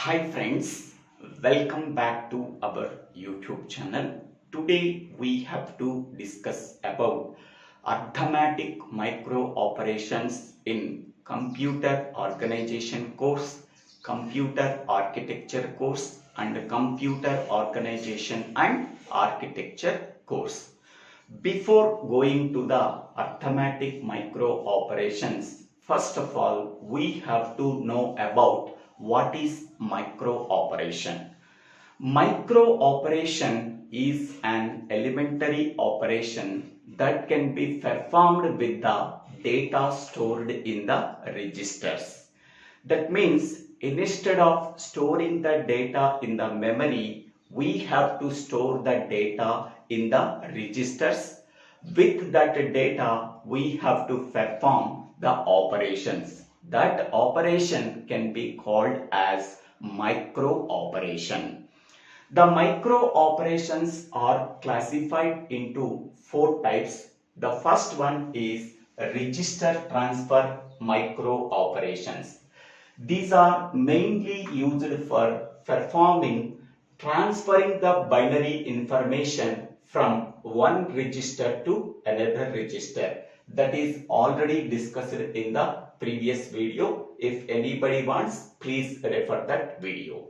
Hi friends, welcome back to our YouTube channel. Today we have to discuss about arithmetic micro operations in computer organization course, computer architecture course and computer organization and architecture course. Before going to the arithmetic micro operations, first of all, we have to know about what is micro operation. Micro operation is an elementary operation that can be performed with the data stored in the registers. That means instead of storing the data in the memory, we have to store the data in the registers. With that data, we have to perform the operations. That operation can be called as micro operation. The micro operations are classified into four types. The first one is register transfer micro operations. These are mainly used for transferring the binary information from one register to another register. That is already discussed in the previous video. If anybody wants, please refer that video.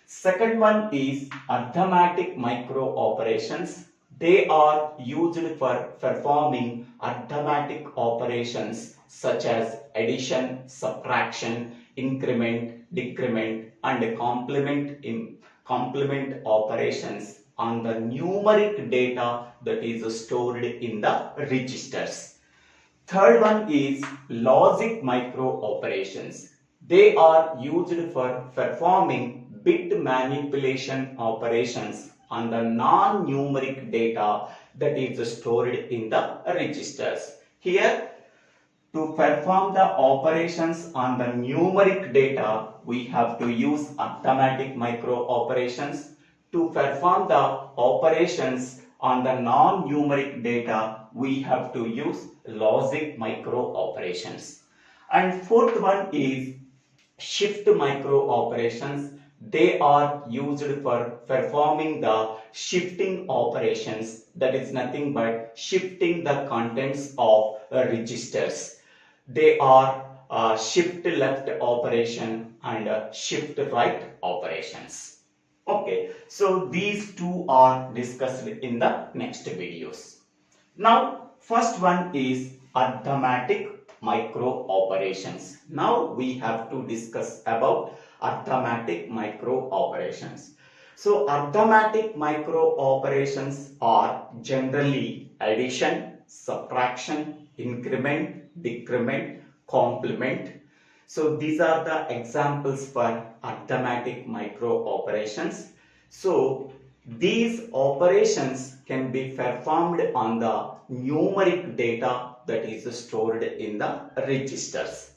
Second one is arithmetic micro operations. They are used for performing arithmetic operations such as addition, subtraction, increment, decrement and complement operations on the numeric data that is stored in the registers. Third one is logic micro operations. They are used for performing bit manipulation operations on the non-numeric data that is stored in the registers. Here, to perform the operations on the numeric data, we have to use arithmetic micro operations. To perform the operations on the non-numeric data, we have to use logic micro operations. And fourth one is shift micro operations. They are used for performing the shifting operations. That is nothing but shifting the contents of registers. They are shift left operation and shift right operations. Okay, so these two are discussed in the next videos. Now, first one is arithmetic micro operations. Now we have to discuss about arithmetic micro operations. So arithmetic micro operations are generally addition, subtraction, increment, decrement, complement. So these are the examples for arithmetic micro operations. So these operations can be performed on the numeric data that is stored in the registers.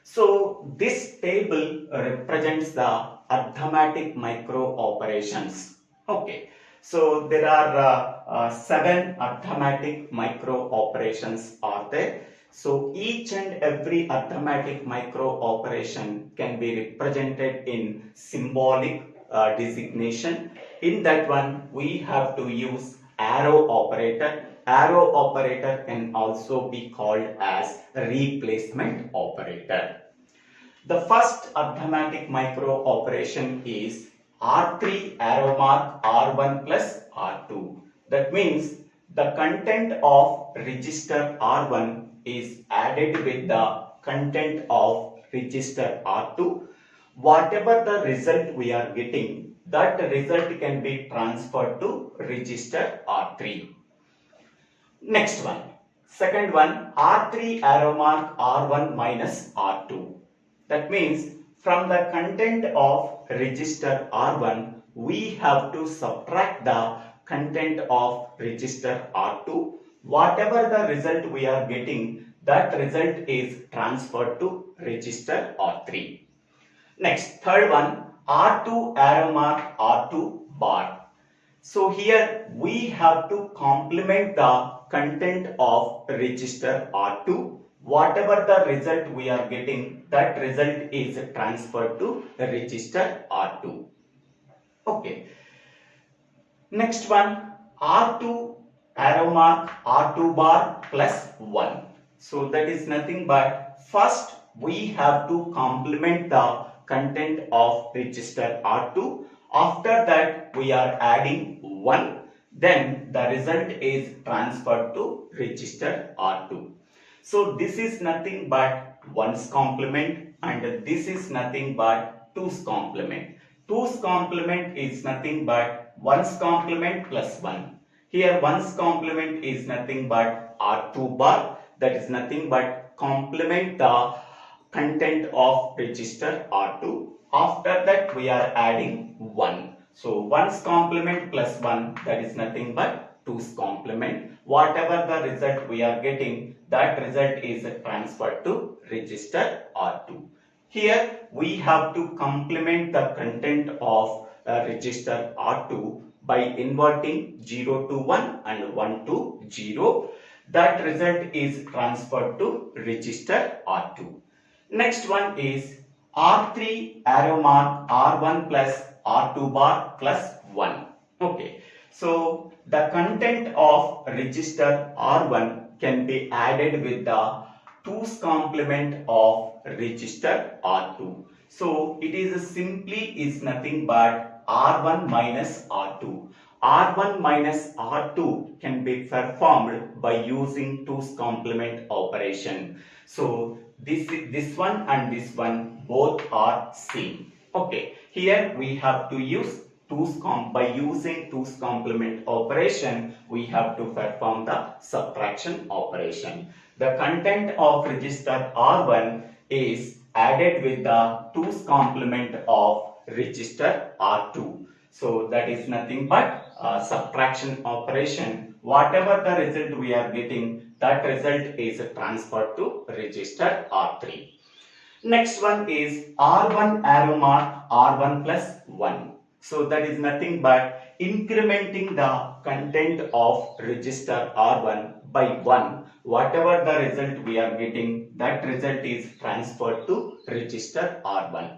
So this table represents the arithmetic micro operations. Okay, so there are 7 arithmetic micro operations are there. So each and every arithmetic micro operation can be represented in symbolic designation. In that one, we have to use arrow operator. Arrow operator can also be called as replacement operator. The first arithmetic micro operation is R3 arrow mark R1 plus R2. That means the content of register R1 is added with the content of register R2. Whatever the result we are getting, that result can be transferred to register R3. Next one, second one, R3 arrow mark R1 minus R2. That means from the content of register R1, we have to subtract the content of register R2. Whatever the result we are getting, that result is transferred to register R3. Next, third one, R2 arrow mark R2 bar. So here we have to complement the content of register R2 whatever the result we are getting, that result is transferred to the register R2. Okay. Next one, R2 arrow mark R2 bar plus 1. So that is nothing but first we have to complement the content of register R2. After that we are adding 1. Then the result is transferred to register R2. So this is nothing but 1's complement and this is nothing but 2's complement. 2's complement is nothing but 1's complement plus 1. Here 1's complement is nothing but R2 bar, that is nothing but complement the content of register R2. After that we are adding 1. So 1's complement plus 1, that is nothing but 2's complement. Whatever the result we are getting, that result is transferred to register R2. Here we have to complement the content of register R2 by inverting 0 to 1 and 1 to 0. That result is transferred to register R2. Next one is R3 arrow mark R1 plus R2 bar plus 1. Okay. So the content of register R1 can be added with the 2's complement of register R2. So it is simply is nothing but R1 minus R2. R1 minus R2 can be performed by using 2's complement operation. So this one and this one both are same. Okay, here we have to use by using 2's complement operation, we have to perform the subtraction operation. The content of register R1 is added with the 2's complement of register R2. So that is nothing but subtraction operation. Whatever the result we are getting, that result is transferred to register R3. Next one is R1 arrow mark R1 plus 1. So that is nothing but incrementing the content of register R1 by 1. Whatever the result we are getting, that result is transferred to register R1.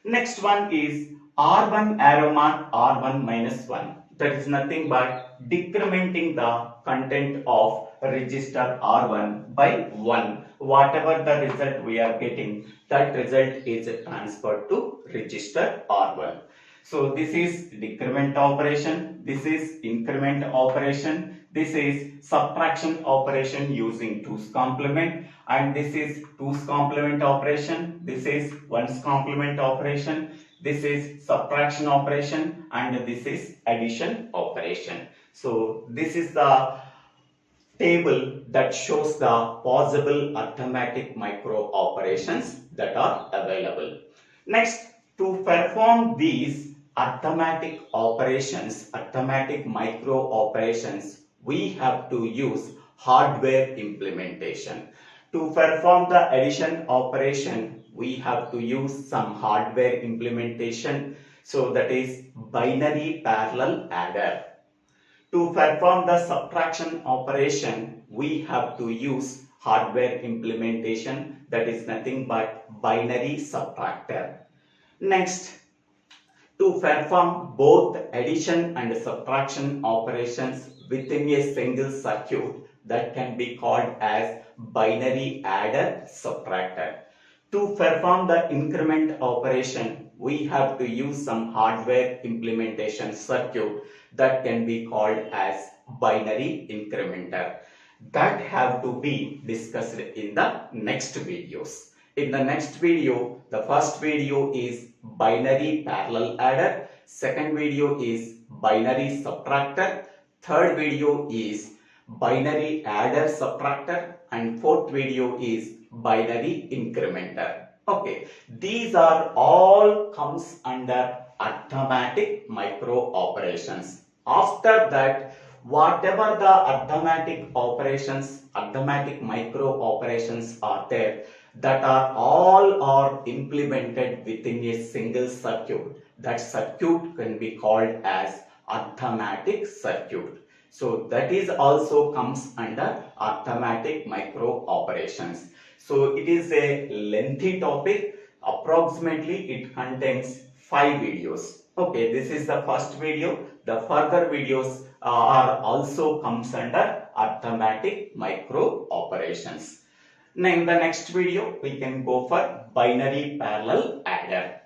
Next one is R1 arrow mark R1 minus 1. That is nothing but decrementing the content of register R1 by 1. Whatever the result we are getting, that result is transferred to register R1. So this is decrement operation, this is increment operation, this is subtraction operation using 2's complement, and this is 2's complement operation, this is 1's complement operation, this is subtraction operation, and this is addition operation. So this is the table that shows the possible arithmetic micro operations that are available. Next, to perform these arithmetic operations, arithmetic micro operations, we have to use hardware implementation. To perform the addition operation, we have to use some hardware implementation. So that is binary parallel adder. To perform the subtraction operation, we have to use hardware implementation, that is nothing but binary subtractor. Next, to perform both addition and subtraction operations within a single circuit, that can be called as binary adder subtractor. To perform the increment operation, we have to use some hardware implementation circuit that can be called as binary incrementer. That have to be discussed in the next videos. In the next video, the first video is binary parallel adder, second video is binary subtractor, third video is binary adder subtractor, and fourth video is binary incrementer. Okay, these are all comes under arithmetic micro operations. After that, whatever the arithmetic operations, arithmetic micro operations are there, that are all are implemented within a single circuit. That circuit can be called as arithmetic circuit. So that is also comes under arithmetic micro operations. So it is a lengthy topic. Approximately it contains 5 videos. Okay, this is the first video. The further videos are also comes under Arithmetic Micro operations. In the next video, we can go for binary parallel adder.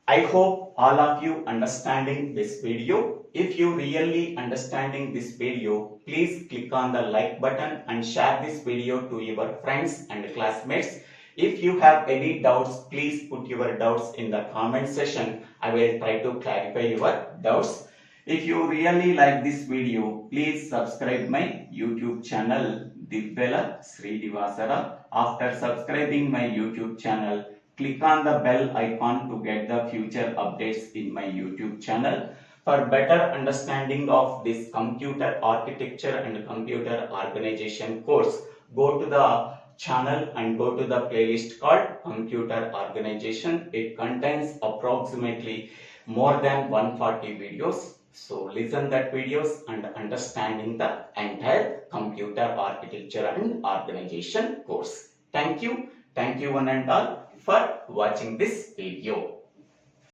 I hope all of you understanding this video. If you really understanding this video, please click on the like button and share this video to your friends and classmates. If you have any doubts, please put your doubts in the comment section. I will try to clarify your doubts. If you really like this video, please subscribe my YouTube channel DIVVELA SRINIVASA. After subscribing my YouTube channel, click on the bell icon to get the future updates in my YouTube channel. For better understanding of this computer architecture and computer organization course, go to the channel and go to the playlist called Computer Organization. It contains approximately more than 140 videos. So listen that videos and understanding the entire computer architecture and organization course. Thank you. Thank you one and all for watching this video.